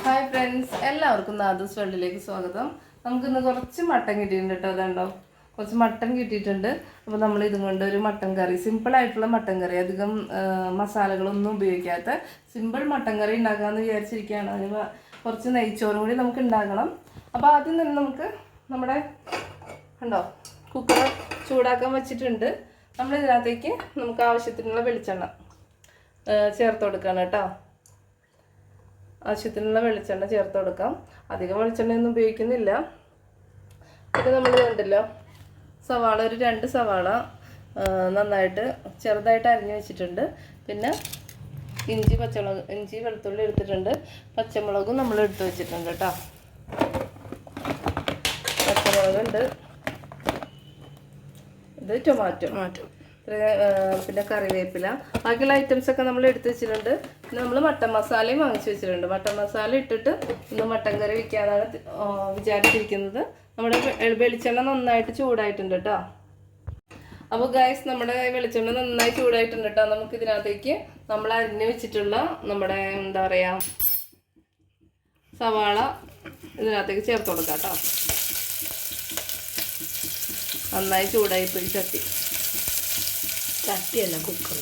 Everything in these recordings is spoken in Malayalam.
ഹായ് ഫ്രണ്ട്സ്, എല്ലാവർക്കും നാദൂസ് വേൾഡിലേക്ക് സ്വാഗതം. നമുക്കിന്ന് കുറച്ച് മട്ടൻ കിട്ടിയിട്ടുണ്ട് കേട്ടോ. അതുണ്ടോ, കുറച്ച് മട്ടൻ കിട്ടിയിട്ടുണ്ട്. അപ്പോൾ നമ്മൾ ഇതും കൊണ്ട് ഒരു മട്ടൻ കറി, സിമ്പിളായിട്ടുള്ള മട്ടൻ കറി, അധികം മസാലകളൊന്നും ഉപയോഗിക്കാത്ത സിമ്പിൾ മട്ടൻ കറി ഉണ്ടാക്കാമെന്ന് വിചാരിച്ചിരിക്കുകയാണ്. അതിന് കുറച്ച് നെയ്ച്ചോറും കൂടി നമുക്ക് ഉണ്ടാക്കണം. അപ്പോൾ ആദ്യം തന്നെ നമുക്ക് നമ്മുടെ ഉണ്ടോ കുക്കർ ചൂടാക്കാൻ വെച്ചിട്ടുണ്ട്. നമ്മൾ ഇതിനകത്തേക്ക് നമുക്ക് ആവശ്യത്തിനുള്ള വെളിച്ചെണ്ണ ചേർത്ത് കൊടുക്കണം കേട്ടോ. ആവശ്യത്തിനുള്ള വെളിച്ചെണ്ണ ചേർത്ത് കൊടുക്കാം. അധികം വെളിച്ചെണ്ണയൊന്നും ഉപയോഗിക്കുന്നില്ല. പിന്നെ നമ്മൾ കണ്ടല്ലോ സവാള, ഒരു 2 സവാള നന്നായിട്ട് ചെറുതായിട്ട് അരിഞ്ഞ് വെച്ചിട്ടുണ്ട്. പിന്നെ ഇഞ്ചി വെളുത്തുള്ളി എടുത്തിട്ടുണ്ട്. പച്ചമുളകും നമ്മൾ എടുത്ത് വെച്ചിട്ടുണ്ട് കേട്ടോ. പച്ചമുളകുണ്ട്, ഇത് ടൊമാറ്റോ, പിന്നെ കറിവേപ്പില, ബാക്കിയുള്ള ഐറ്റംസൊക്കെ നമ്മൾ എടുത്ത് വെച്ചിട്ടുണ്ട്. പിന്നെ നമ്മൾ മട്ടൻ മസാലയും വാങ്ങിച്ച് വെച്ചിട്ടുണ്ട്. മട്ടൻ മസാല ഇട്ടിട്ട് ഇന്ന് മട്ടൻ കറി വയ്ക്കാനാണ് വിചാരിച്ചിരിക്കുന്നത്. നമ്മുടെ വെളിച്ചെണ്ണ നന്നായിട്ട് ചൂടായിട്ടുണ്ട് കേട്ടോ. അപ്പോൾ ഗൈസ്, നമ്മുടെ വെളിച്ചെണ്ണ നന്നായി ചൂടായിട്ടുണ്ട് കേട്ടോ. നമുക്ക് ഇതിനകത്തേക്ക് നമ്മൾ അരിഞ്ഞ് വെച്ചിട്ടുള്ള നമ്മുടെ എന്താ പറയുക സവാള ഇതിനകത്തേക്ക് ചേർത്ത് കൊടുക്കാം കേട്ടോ. നന്നായി ചൂടായി പോയി ചട്ടിയല്ല, കുക്കർ.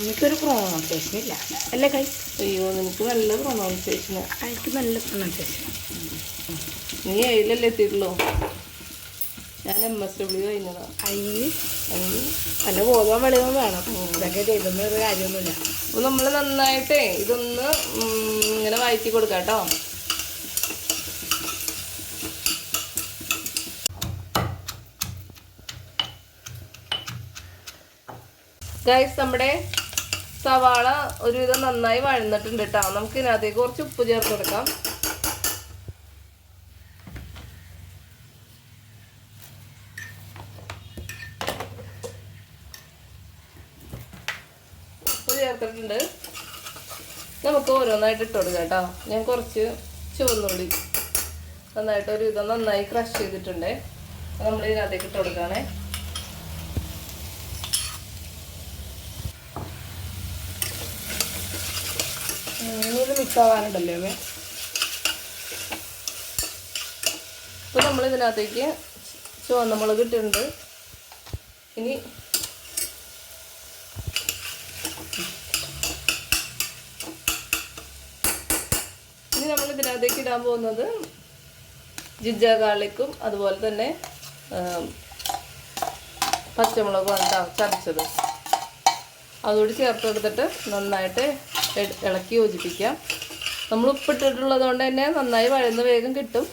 എനിക്കൊരു പ്രൊണൗൺസിയേഷൻ ഇല്ല അല്ലേ കൈസ്? അയ്യോ, നിനക്ക് നല്ല പ്രൊണൗൺസിയേഷന്. എനിക്ക് നല്ല പ്രൊണൗൺസിയേഷൻ. നീ എയിലല്ലേ എത്തിയിട്ടുള്ളൂ, ഞാൻ MSW കഴിഞ്ഞതാ. നല്ല ബോധം വെളിവും വേണം. ഇതൊക്കെ ചെയ്തൊന്നും ഒരു കാര്യമൊന്നുമില്ല. അപ്പോൾ നമ്മൾ നന്നായിട്ടേ ഇതൊന്ന് ഇങ്ങനെ വഴറ്റി കൊടുക്കാം കേട്ടോ. ഗൈസ്, നമ്മുടെ സവാള ഒരുവിധം നന്നായി വഴന്നിട്ടുണ്ട് കേട്ടോ. നമുക്ക് ഇതിനകത്തേക്ക് കുറച്ച് ഉപ്പ് ചേർത്ത് കൊടുക്കാം. ഉപ്പ് ചേർത്തിട്ടുണ്ട്. നമുക്ക് ഓരോന്നായിട്ട് ഇട്ട് കൊടുക്കാം കേട്ടോ. ഞാൻ കുറച്ച് ചുവന്നുള്ളി നന്നായിട്ട് ഒരുവിധം നന്നായി ക്രഷ് ചെയ്തിട്ടുണ്ട്. നമ്മൾ ഇതിനകത്തേക്ക് ഇട്ട് കൊടുക്കുകയാണേ. മിക്സ് ആവാനുണ്ടല്ലോ അമ്മേ. ഇപ്പോൾ നമ്മൾ ഇതിനകത്തേക്ക് ചുവന്ന മുളക് ഇട്ടിട്ടുണ്ട്. ഇനി നമ്മൾ ഇതിനകത്തേക്ക് ഇടാൻ പോകുന്നത് ജിഞ്ച ഗാർലിക്കും അതുപോലെ തന്നെ പച്ചമുളകും ചതച്ചത് അതുകൂടി ചേർത്ത് കൊടുത്തിട്ട് നന്നായിട്ട് ഇളക്കി യോജിപ്പിക്കാം. നമ്മൾ ഉപ്പിട്ടിട്ടുള്ളത് കൊണ്ട് തന്നെ നന്നായി വഴന്ന് വേഗം കിട്ടും.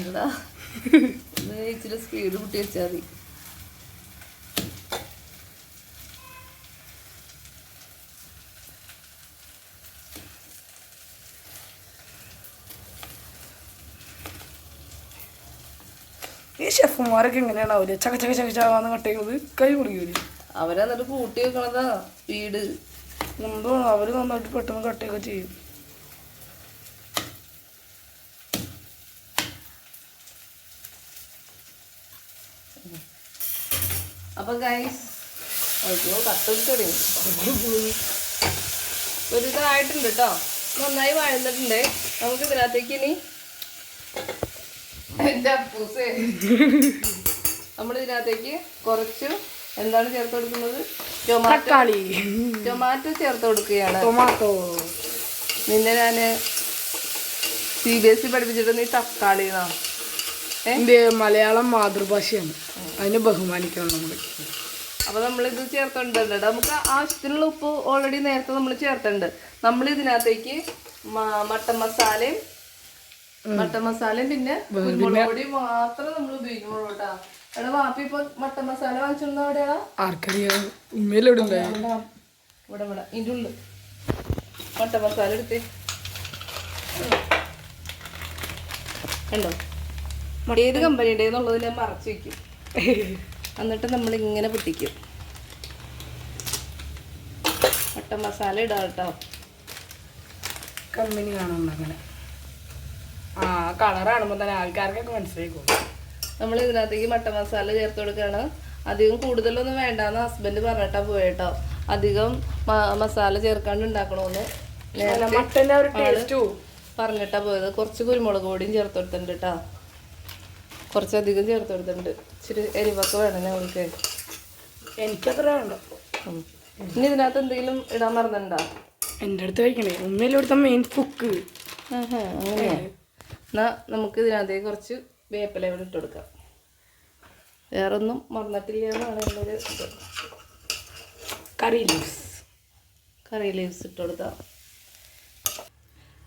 എന്താ ഇച്ചിരി സ്പീഡ് കൂട്ടി വെച്ചാൽ മതി. ഈ ഷെഫുമാരൊക്കെ എങ്ങനെയാണ് അവര് ചകചകചകചാന്ന് കട്ട് ചെയ്യുന്നത്? കൈ കുടിക്കൂലേ? അവരെന്നിട്ട് കൂട്ടി വെക്കണതാ സ്പീഡ്. എന്തോ അവര് നന്നായിട്ട് പെട്ടെന്ന് കട്ട് ചെയ്യുക ചെയ്യും. അപ്പൊ ഗൈസ്, കത്തുടി ഒരു ഇതായിട്ടുണ്ട് കേട്ടോ. നന്നായി വഴന്നിട്ടുണ്ട്. നമുക്ക് ഇതിനകത്തേക്ക് ഇനി നമ്മൾ ഇതിനകത്തേക്ക് കുറച്ച് എന്താണ് ചേർത്ത് കൊടുക്കുന്നത്? ടൊമാറ്റോ ചേർത്ത് കൊടുക്കുകയാണ്. നിന്നെ ഞാൻ CBSE പഠിപ്പിച്ചിട്ട് നീ തക്കാളി എൻ്റെ മലയാളം മാതൃഭാഷയാണ്, അതിനെ ബഹുമാനിക്കണം നമ്മൾ. അപ്പോൾ നമ്മളിത് ചേർത്തിട്ടുണ്ട്. നമുക്ക് ആവശ്യത്തിനുള്ള ഉപ്പ് ഓൾറെഡി നേരത്തെ നമ്മൾ ചേർത്തിട്ടുണ്ട്. നമ്മൾ ഇതിനകത്തേക്ക് മട്ടൻ മസാലയും പിന്നെ കുരുമുളക് പൊടി മാത്രം നമ്മൾ ഉപയോഗിക്കുന്നുള്ളൂ കേട്ടോ. എടാ വാപ്പി ഇപ്പൊ മട്ടൻ മസാല വാങ്ങിച്ചിരുന്ന എവിടെയാ? ആർക്കറിയാം, ഉമ്മയിലെവിടെ ഇവിടെ ഇതിൻ്റെ ഉള്ളിൽ മട്ടൻ മസാല എടുത്ത് കണ്ടോ. ഏത് കമ്പനിയുടെ എന്നുള്ളത് ഞാൻ മറച്ചു വെക്കും. എന്നിട്ട് നമ്മൾ ഇങ്ങനെ പൊട്ടിക്കും. മട്ടൻ മസാല ഇടാം കേട്ടോ. കമ്പനി കാണുന്നുണ്ട് അങ്ങനെ. ആ കളർ കാണുമ്പോൾ തന്നെ ആൾക്കാർക്കൊക്കെ മനസ്സിലായിക്കോളും. നമ്മൾ ഇതിനകത്തേക്ക് മട്ടൻ മസാല ചേർത്ത് കൊടുക്കുകയാണ്. അധികം കൂടുതലൊന്നും വേണ്ടാന്ന് ഹസ്ബൻഡ് പറഞ്ഞിട്ടാ പോയേട്ടോ. അധികം മസാല ചേർക്കാണ്ട് ഉണ്ടാക്കണമെന്ന് മട്ടൻ്റെ ഒരു ടേസ്റ്റ് പറഞ്ഞിട്ടാ പോയത്. കുറച്ച് കുരുമുളക് പൊടിയും ചേർത്ത് കൊടുത്തിട്ടുണ്ട് കേട്ടോ. കുറച്ചധികം ചേർത്ത് കൊടുത്തിട്ടുണ്ട്. ഇച്ചിരി എരിവൊക്കെ വേണം ഞങ്ങൾക്ക്. എനിക്കത്ര വേണ്ട. ഇനി ഇതിനകത്ത് എന്തെങ്കിലും ഇടാൻ മറന്നിട്ടുണ്ടോ? എൻ്റെ അടുത്ത് കഴിക്കണേ ഉമ്മയിലും ഇവിടുത്തെ മെയിൻ കുക്ക്. അങ്ങനെ എന്നാ നമുക്ക് ഇതിനകത്തേക്ക് കുറച്ച് വേപ്പില ഇവിടെ ഇട്ട് കൊടുക്കാം. വേറൊന്നും മറന്നിട്ടില്ല എന്നാണ് എൻ്റെ ഒരു ഇത്. കറി ലീവ്സ് ഇട്ട് കൊടുക്കാം.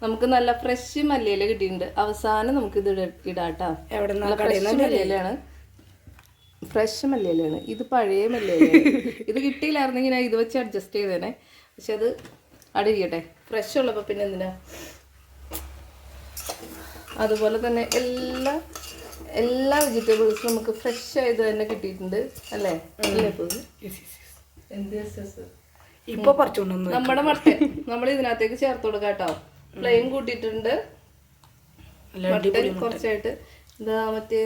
നമുക്ക് നല്ല ഫ്രഷ് മല്ലിയില കിട്ടിയിട്ടുണ്ട്. അവസാനം നമുക്ക് ഇത് ഇടാട്ടോ. ഫ്രഷ് മല്ലിയിലാണ്. ഇത് പഴയ മല്ലിയിലാണ്. ഇത് കിട്ടിയില്ലായിരുന്നെങ്കിൽ ഞാൻ ഇത് വെച്ച് അഡ്ജസ്റ്റ് ചെയ്തേനെ. പക്ഷെ അത് അടിയിരിക്കട്ടെ. ഫ്രഷ് ഉള്ളപ്പോൾ പിന്നെ എന്തിനാ. അതുപോലെ തന്നെ എല്ലാ വെജിറ്റബിൾസും നമുക്ക് ഫ്രഷ് ആയത് തന്നെ കിട്ടിയിട്ടുണ്ട് അല്ലേ? ഇപ്പൊ പറിച്ചോണ്ടു നമ്മുടെ മട്ടൻ നമ്മൾ ഇതിനകത്തേക്ക് ചേർത്ത് കൊടുക്കാം കേട്ടോ. ഫ്ലെയിം കൂട്ടിയിട്ടുണ്ട്. മട്ടൻ കുറച്ചായിട്ട് എന്താ മറ്റേ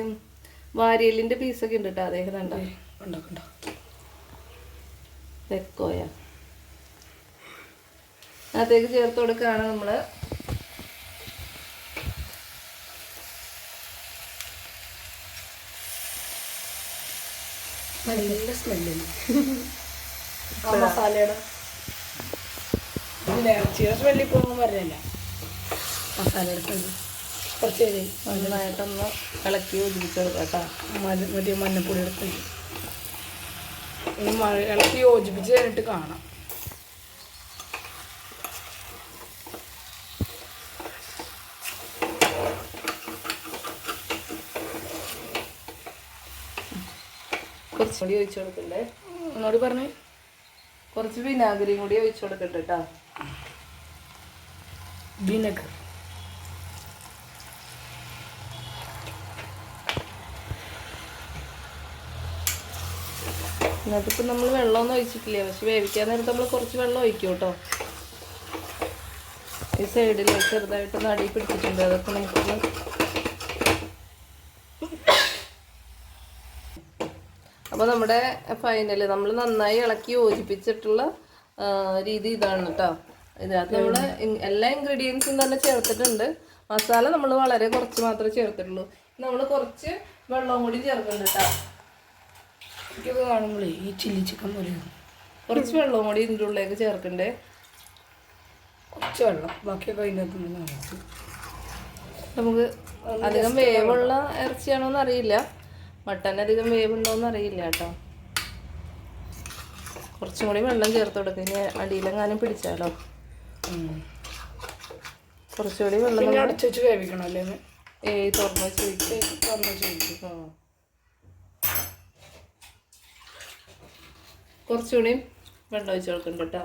വാരിയലിന്റെ പീസൊക്കെ ഉണ്ട് കേട്ടോ. അദ്ദേഹം കണ്ടോ തെക്കോയ അതിനകത്തേക്ക് ചേർത്ത് കൊടുക്കുകയാണ് നമ്മള്. നല്ല സ്മെല്ലുണ്ട് ആ മസാലയുടെ. ഇറച്ചിയുടെ സ്മെല്ല് ഇപ്പോൾ ഒന്നും വരില്ല. മസാലയുടെ സ്മെല്ല് കുറച്ച് നന്നായിട്ടൊന്ന് ഇളക്കി യോജിപ്പിച്ചെടുക്കാം കേട്ടോ. മറ്റേ മഞ്ഞപ്പൊടി എടുത്ത് ഇനി ഇളക്കി യോജിപ്പിച്ച് കഴിഞ്ഞിട്ട് കാണാം. കുറച്ചുകൂടി ഒഴിച്ചു കൊടുക്കണ്ടേ? ഒന്നോട് പറഞ്ഞേ. കുറച്ച് വിനാഗിരിയും കൂടി ഒഴിച്ചു കൊടുക്കട്ടെ കേട്ടോ. വിനെഗർ ഇതിനകത്തിപ്പോൾ നമ്മൾ വെള്ളമൊന്നും ഒഴിച്ചിട്ടില്ല. പക്ഷെ വേവിക്കാൻ നേരത്ത് നമ്മൾ കുറച്ച് വെള്ളം ഒഴിക്കും കേട്ടോ. ഈ സൈഡിലേക്ക് ചെറുതായിട്ടൊന്ന് അടി പിടിച്ചിട്ടുണ്ട്. അതൊക്കെ നമുക്കൊന്ന് അപ്പോൾ നമ്മുടെ ഫൈനൽ നമ്മൾ നന്നായി ഇളക്കി യോജിപ്പിച്ചിട്ടുള്ള രീതി ഇതാണ് കേട്ടോ. ഇതിനകത്ത് നമ്മൾ എല്ലാ ഇൻഗ്രീഡിയൻസും തന്നെ ചേർത്തിട്ടുണ്ട്. മസാല നമ്മൾ വളരെ കുറച്ച് മാത്രമേ ചേർത്തിട്ടുള്ളൂ. നമ്മൾ കുറച്ച് വെള്ളവും കൂടി ചേർക്കുന്നുണ്ട് കേട്ടോ. എനിക്കത് കാണുമ്പോഴേ ഈ ചില്ലി ചിക്കൻ പോലെ കുറച്ച് വെള്ളവും കൂടി ഇതിൻ്റെ ഉള്ളിലേക്ക് ചേർക്കണ്ടേ. കുറച്ച് വെള്ളം ബാക്കിയൊക്കെ അതിൻ്റെ അകത്ത് നമുക്ക് അധികം വേവുള്ള ഇറച്ചിയാണോന്ന് അറിയില്ല. മട്ടൻ അധികം വേവുണ്ടോയെന്ന് അറിയില്ല കേട്ടോ. കുറച്ചും കൂടി വെള്ളം ചേർത്ത് കൊടുക്കുക. ഇനി അടിയിലെങ്ങാനും പിടിച്ചാലോ. കുറച്ചുകൂടി വെള്ളം അടച്ചു വെച്ച് വേവിക്കണം അല്ലേ? തുറന്ന് വെച്ച് കുറച്ചുകൂടി വെള്ളം ഒഴിച്ച് കൊടുക്കുന്നുണ്ട് കേട്ടോ.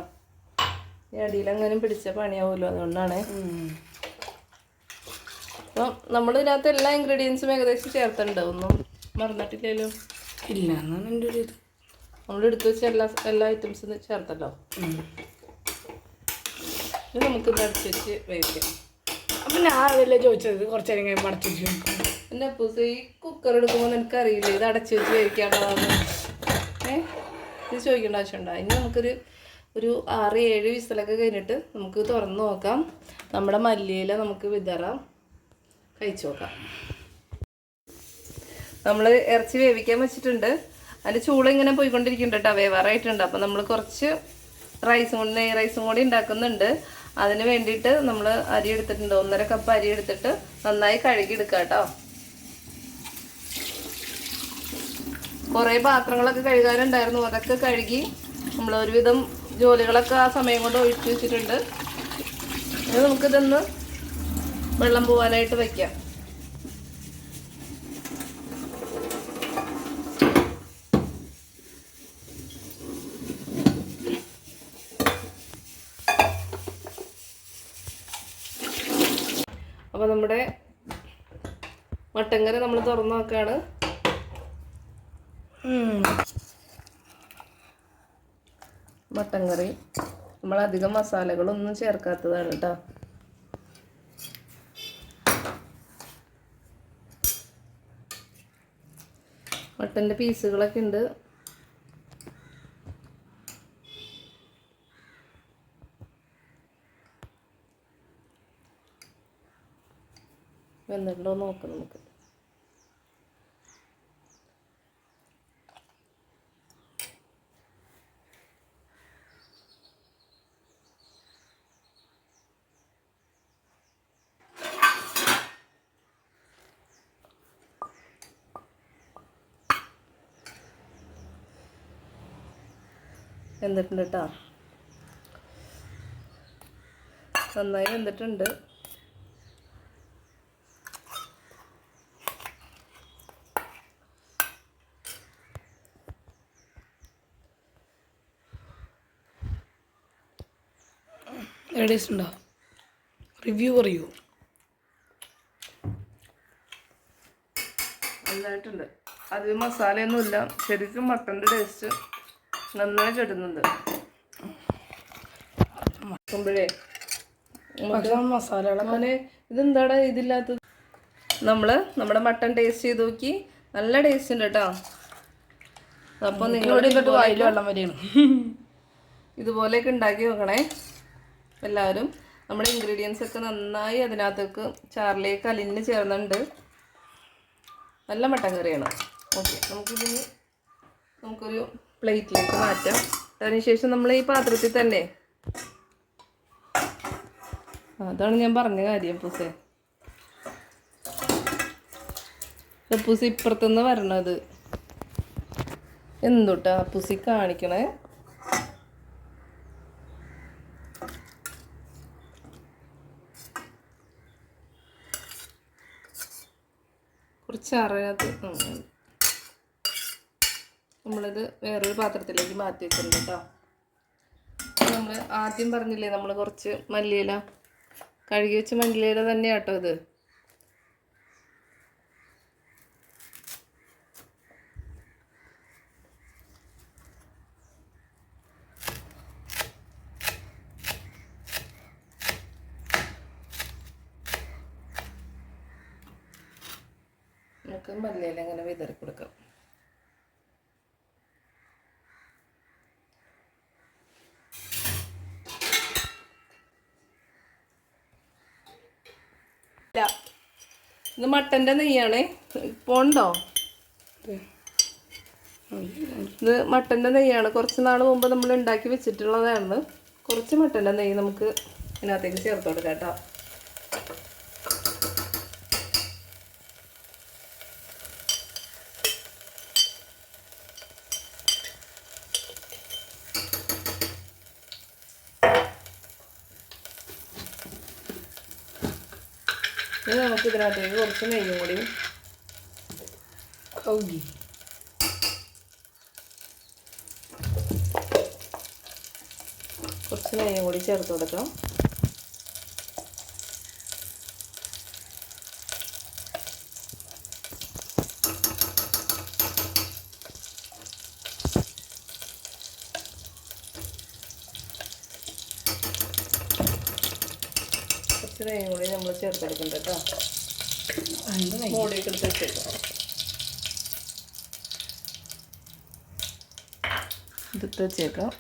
ഈ അടിയിലെങ്ങാനും പിടിച്ച പണിയാവുമല്ലോ, അതുകൊണ്ടാണ്. അപ്പം നമ്മളിതിനകത്ത് എല്ലാ ഇൻഗ്രീഡിയൻസും ഏകദേശം ചേർത്തിട്ടുണ്ട്. ഒന്നും മറന്നിട്ടില്ലല്ലോ? ഇല്ല എന്നാണ് എൻ്റെ ഒരു ഇത്. നമ്മൾ എടുത്തു വെച്ച എല്ലാ ഐറ്റംസും ചേർത്തല്ലോ. ഇത് നമുക്കിത് അടച്ച് വെച്ച് വേവിക്കാം. അപ്പം ഞാൻ അതല്ലേ ചോദിച്ചത്, കുറച്ച് നേരം കഴിയുമ്പോൾ അടച്ചു വെച്ച് വെക്കും. എൻ്റെ അപ്പൂസ് ഈ കുക്കർ എടുക്കുമ്പോൾ എനിക്കറിയില്ല ഇത് അടച്ച് വെച്ച് വേവിക്കാണോ. ഇത് ചോദിക്കേണ്ട ആവശ്യമുണ്ടോ? ഇനി നമുക്കൊരു 6-7 വിസിലൊക്കെ കഴിഞ്ഞിട്ട് നമുക്ക് തുറന്ന് നോക്കാം. നമ്മുടെ മല്ലിയില നമുക്ക് വിതറാം, കഴിച്ചു നോക്കാം. നമ്മൾ ഇറച്ചി വേവിക്കാൻ വെച്ചിട്ടുണ്ട്. അതിൻ്റെ ചൂട് ഇങ്ങനെ പോയിക്കൊണ്ടിരിക്കുന്നുണ്ട് കേട്ടോ. വേവാറായിട്ടുണ്ട്. അപ്പോൾ നമ്മൾ കുറച്ച് നെയ് റൈസും കൂടി ഉണ്ടാക്കുന്നുണ്ട്. അതിന് വേണ്ടിയിട്ട് നമ്മൾ അരി എടുത്തിട്ടുണ്ട്. 1.5 കപ്പ് അരി എടുത്തിട്ട് നന്നായി കഴുകിയെടുക്കുക കേട്ടോ. കുറേ പാത്രങ്ങളൊക്കെ കഴുകാനുണ്ടായിരുന്നു. അതൊക്കെ കഴുകി നമ്മൾ ഒരുവിധം ജോലികളൊക്കെ ആ സമയം കൊണ്ട് ഒഴിച്ച് വെച്ചിട്ടുണ്ട്. ഇനി നമുക്കിതൊന്ന് വെള്ളം പോകാനായിട്ട് വയ്ക്കാം. അപ്പോൾ നമ്മുടെ മട്ടൻ കറി നമ്മൾ തുറന്നു നോക്കുകയാണ്. മട്ടൻ കറി നമ്മളധികം മസാലകളൊന്നും ചേർക്കാത്തതാണ് കേട്ടോ. മട്ടൻ്റെ പീസുകളൊക്കെ ഉണ്ട്. വെന്തിട്ടുണ്ടോ നോക്കാം നമുക്ക്. വെന്തിട്ടുണ്ട് കേട്ടോ, നന്നായി വെന്തിട്ടുണ്ട്. ടേസ്റ്റ് ഉണ്ടോ? റിവ്യൂ പറയൂ. നന്നായിട്ടുണ്ട്. അതിൽ മസാലയൊന്നുമില്ല, ശരിക്കും മട്ടൻ്റെ ടേസ്റ്റ് നന്നായി കിട്ടുന്നുണ്ട്. മക്കുമ്പോഴേ മസാലകളെ ഇതെന്താടാ ഇതില്ലാത്തത്? നമ്മുടെ മട്ടൺ ടേസ്റ്റ് ചെയ്ത് നോക്കി, നല്ല ടേസ്റ്റ് ഉണ്ട് കേട്ടോ. അപ്പോൾ നിങ്ങളോട് വായിൽ വെള്ളം വരെയാണ്. ഇതുപോലെയൊക്കെ ഉണ്ടാക്കി നോക്കണേ എല്ലാവരും. നമ്മുടെ ഇൻഗ്രീഡിയൻസ് ഒക്കെ നന്നായി അതിനകത്തേക്ക് ചാറിലേക്ക് അലിഞ്ഞ് ചേർന്നുണ്ട്. നല്ല മട്ടൻ കറിയാണ്. ഓക്കെ, നമുക്കൊരു പ്ലേറ്റിലേക്ക് മാറ്റാം. അതിനുശേഷം നമ്മൾ ഈ പാത്രത്തിൽ തന്നെ, അതാണ് ഞാൻ പറഞ്ഞ കാര്യം പൂസേ. പൂസി ഇപ്പുറത്തുനിന്ന് വരണത് എന്തുട്ടാ പൂസി കാണിക്കണേ? കുറച്ച് അറിയാത്ത നമ്മളിത് വേറൊരു പാത്രത്തിലേക്ക് മാറ്റി വെച്ചിട്ടുണ്ട് കേട്ടോ. നമ്മൾ ആദ്യം പറഞ്ഞില്ലേ, നമ്മൾ കുറച്ച് മല്ലിയില, കഴുകി വെച്ച മല്ലിയില തന്നെയാണ് കേട്ടോ ഇത്. നമുക്ക് മല്ലിയില അങ്ങനെ വിതറി കൊടുക്കാം. ഇത് മട്ടൻ്റെ നെയ്യാണേ. പോണ്ടോ? ഇത് മട്ടൻ്റെ നെയ്യാണ്. കുറച്ച് നാൾ മുമ്പ് നമ്മൾ ഉണ്ടാക്കി വെച്ചിട്ടുള്ളതാണ്. കുറച്ച് മട്ടൻ്റെ നെയ്യ് നമുക്ക് ഇതിനകത്തേക്ക് ചേർത്ത് കൊടുക്കാം കേട്ടോ. ഇനി നമുക്ക് ഇതിനകത്തേക്ക് കുറച്ച് നെയ്യും കൂടി ചേർത്ത് കൊടുക്കാം. കുറച്ച് നെയ്യും കൂടി നമ്മൾ ചേർത്തെടുക്കണ്ട കേട്ടോ. മൂടിയൊക്കെ എടുത്ത് വെച്ചേക്കാം. എടുത്ത് വെച്ചേക്കാം.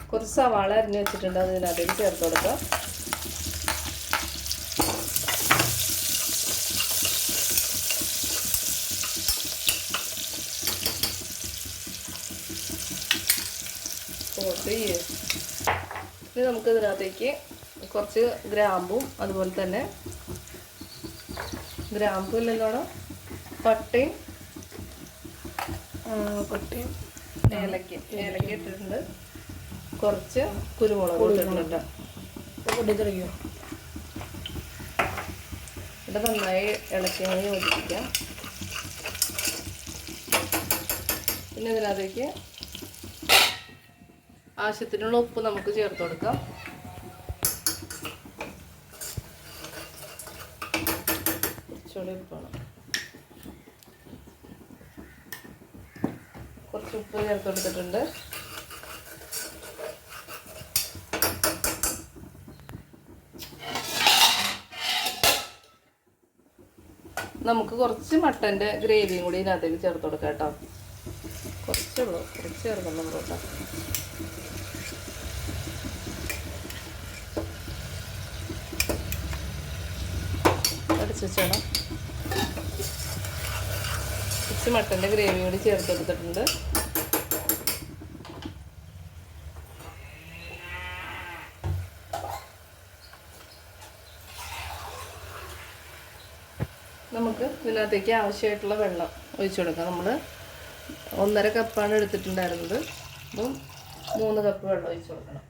കുറച്ച് സവാള അരിഞ്ഞ് വെച്ചിട്ടുണ്ട്, അത് ഇതിനകത്തേക്ക് ചേർത്ത് കൊടുക്കാം. ഇനി നമുക്ക് ഇതിനകത്തേക്ക് കുറച്ച് ഗ്രാമ്പും അതുപോലെ തന്നെ ഗ്രാമ്പും ഇല്ലെന്നോണം പട്ടയും ഏലക്ക ഇട്ടിട്ടുണ്ട്. കുറച്ച് കുരുമുളക് ഇട്ടിട്ടുണ്ട്. ഇത് നന്നായി ഇളക്കി യോജിപ്പിക്കാം. പിന്നെ ഇതിനകത്തേക്ക് ആവശ്യത്തിനുള്ള ഉപ്പ് നമുക്ക് ചേർത്ത് കൊടുക്കാം. കുറച്ചുകൂടി ഉപ്പാണ്. കുറച്ച് ഉപ്പ് ചേർത്ത് കൊടുത്തിട്ടുണ്ട്. നമുക്ക് കുറച്ച് മട്ടൻ്റെ ഗ്രേവിയും കൂടി ഇതിനകത്തേക്ക് ചേർത്ത് കൊടുക്കാം കേട്ടോ. കുറച്ചുള്ളൂ, കുറച്ച് ചേർക്കണം നമ്മൾ കേട്ടോ. അടിച്ച് വെച്ചോണം. കുറച്ച് മട്ടൻ്റെ ഗ്രേവി കൂടി ചേർത്ത് കൊടുത്തിട്ടുണ്ട്. നമുക്ക് ഇതിനകത്തേക്ക് ആവശ്യമായിട്ടുള്ള വെള്ളം ഒഴിച്ചു കൊടുക്കാം. നമ്മൾ 1.5 കപ്പാണ് എടുത്തിട്ടുണ്ടായിരുന്നത്. അപ്പം 3 കപ്പ് വെള്ളം ഒഴിച്ചു കൊടുക്കണം.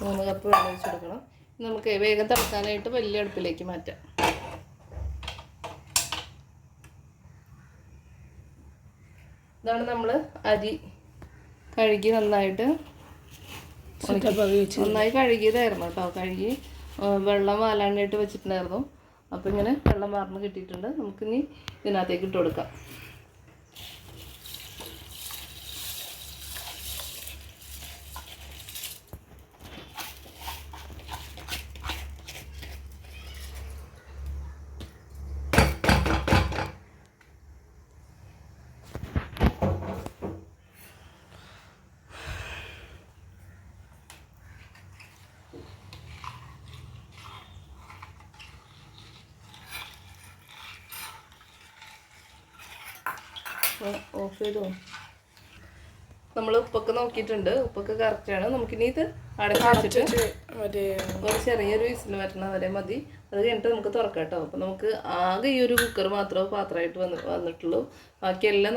മൂന്ന് കപ്പ് വെള്ളം ഒഴിച്ചു കൊടുക്കണം. നമുക്ക് വേഗം തിളക്കാനായിട്ട് വലിയ അടുപ്പിലേക്ക് മാറ്റാം. ഇതാണ് നമ്മൾ അരി കഴുകി നന്നായി കഴുകിയതായിരുന്നു കേട്ടോ. കഴുകി വെള്ളം വാലാനായിട്ട് വെച്ചിട്ടുണ്ടായിരുന്നു. അപ്പോൾ ഇങ്ങനെ വെള്ളം വാർന്ന് കിട്ടിയിട്ടുണ്ട്. നമുക്കിനി ഇതിനകത്തേക്ക് ഇട്ട് കൊടുക്കാം. ഓഫ് ചെയ്തോ. നമ്മൾ ഉപ്പൊക്കെ നോക്കിയിട്ടുണ്ട്. ഉപ്പൊക്കെ കറക്റ്റാണ്. നമുക്കിനി ഇത് അടച്ചിട്ട് ഒരു ചെറിയൊരു വിസിൽ വരണം വരെ മതി. അത് കഴിഞ്ഞിട്ട് നമുക്ക് തുറക്കാം കേട്ടോ. അപ്പം നമുക്ക് ആകെ ഈ ഒരു കുക്കർ മാത്രമേ പാത്രമായിട്ട് വന്നിട്ടുള്ളൂ. ബാക്കിയെല്ലാം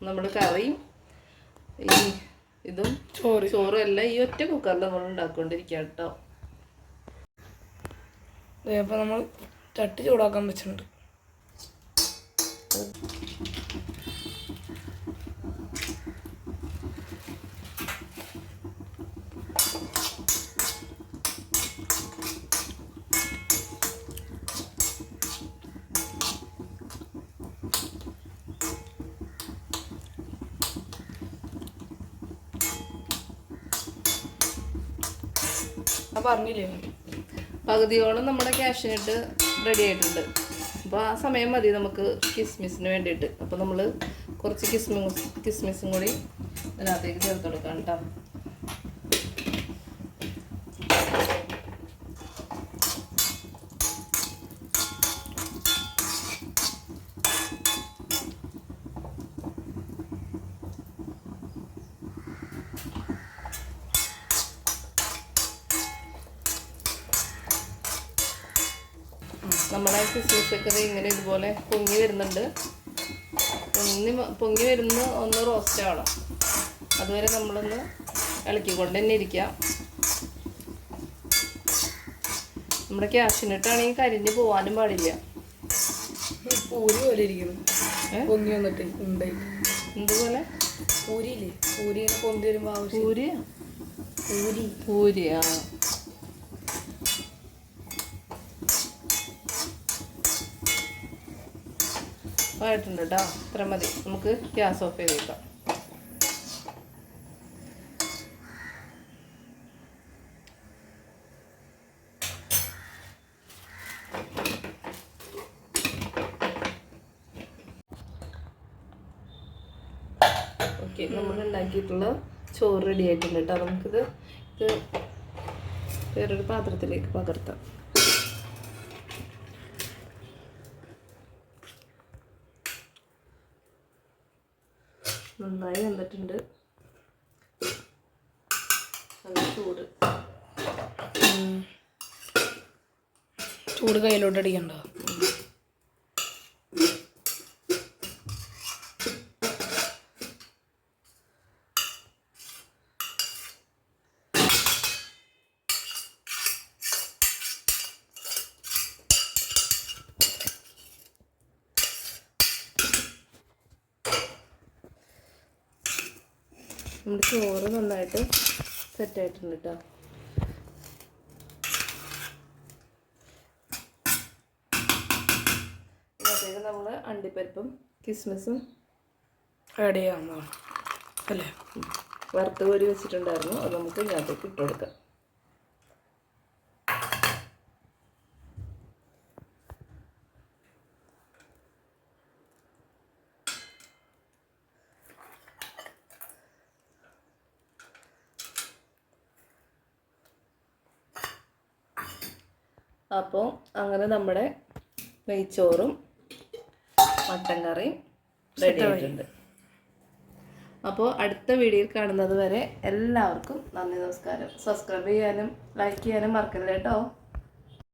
നമ്മൾ കറിയും ഈ ഇതും ചോറും എല്ലാം ഈ ഒറ്റ കുക്കറിൽ നമ്മൾ ഉണ്ടാക്കിക്കൊണ്ടിരിക്കുക കേട്ടോ. അപ്പം നമ്മൾ ചട്ടി ചൂടാക്കാൻ വെച്ചിട്ടുണ്ട്. പറഞ്ഞില്ലേ പകുതിയോളം നമ്മുടെ ക്യാഷിനിട്ട് റെഡി ആയിട്ടുണ്ട്. അപ്പോൾ ആ സമയം മതി നമുക്ക് കിസ്മിസിന് വേണ്ടിയിട്ട്. അപ്പോൾ നമ്മൾ കുറച്ച് കിസ്മിസും കൂടി അതിനകത്തേക്ക് ചേർത്ത് കൊടുക്കാം കേട്ടോ. നമ്മുടെ കിസ്മിസൊക്കെ ഇങ്ങനെ ഇതുപോലെ പൊങ്ങി വരുന്നുണ്ട്. പൊങ്ങി വരുന്ന ഒന്ന് റോസ്റ്റ് ആവണം. അതുവരെ നമ്മളൊന്ന് ഇളക്കിക്കൊണ്ട് തന്നെ ഇരിക്കാം. നമ്മുടെ ക്യാഷിനിട്ടാണെങ്കിൽ കരിഞ്ഞ് പോകാനും പാടില്ല. പൂരി പോലെ ഇരിക്കുന്നു. പൊങ്ങി വന്നിട്ട് എന്തുപോലെ പൂരിയില്ലേ, പൂരി പൊന്തി വരുമ്പോൾ പൂരിയാ. ആയിട്ടുണ്ട് കേട്ടോ. ഇത്ര മതി. നമുക്ക് ഗ്യാസ് ഓഫ് ചെയ്തേക്കാം. ഓക്കെ, നമ്മൾ ഉണ്ടാക്കിയിട്ടുള്ള ചോറ് റെഡി ആയിട്ടുണ്ട് കേട്ടോ. നമുക്കിത് വേറൊരു പാത്രത്തിലേക്ക് പകർത്താം. നന്നായി വെന്തിട്ടുണ്ട്. നല്ല ചൂട് കയ്യിലോട്ട് അടിക്കണ്ട. നമ്മുടെ ചോറ് നന്നായിട്ട് സെറ്റായിട്ടുണ്ട് കേട്ടോ. അതിലേക്ക് നമ്മൾ അണ്ടിപ്പരിപ്പും കിസ്മിസും ആഡ് ചെയ്യാവുന്നതാണ് അല്ലേ? വറുത്ത് കോരി വെച്ചിട്ടുണ്ടായിരുന്നു. അത് നമുക്ക് ഇതിനകത്തേക്ക് ഇട്ട് കൊടുക്കാം. അപ്പോൾ അങ്ങനെ നമ്മുടെ നെയ്ച്ചോറും മട്ടൻ കറിയും റെഡി ആയിട്ടുണ്ട്. അപ്പോൾ അടുത്ത വീഡിയോയിൽ കാണുന്നത് വരെ എല്ലാവർക്കും നന്ദി, നമസ്കാരം. സബ്സ്ക്രൈബ് ചെയ്യാനും ലൈക്ക് ചെയ്യാനും മറക്കല്ലേ കേട്ടോ.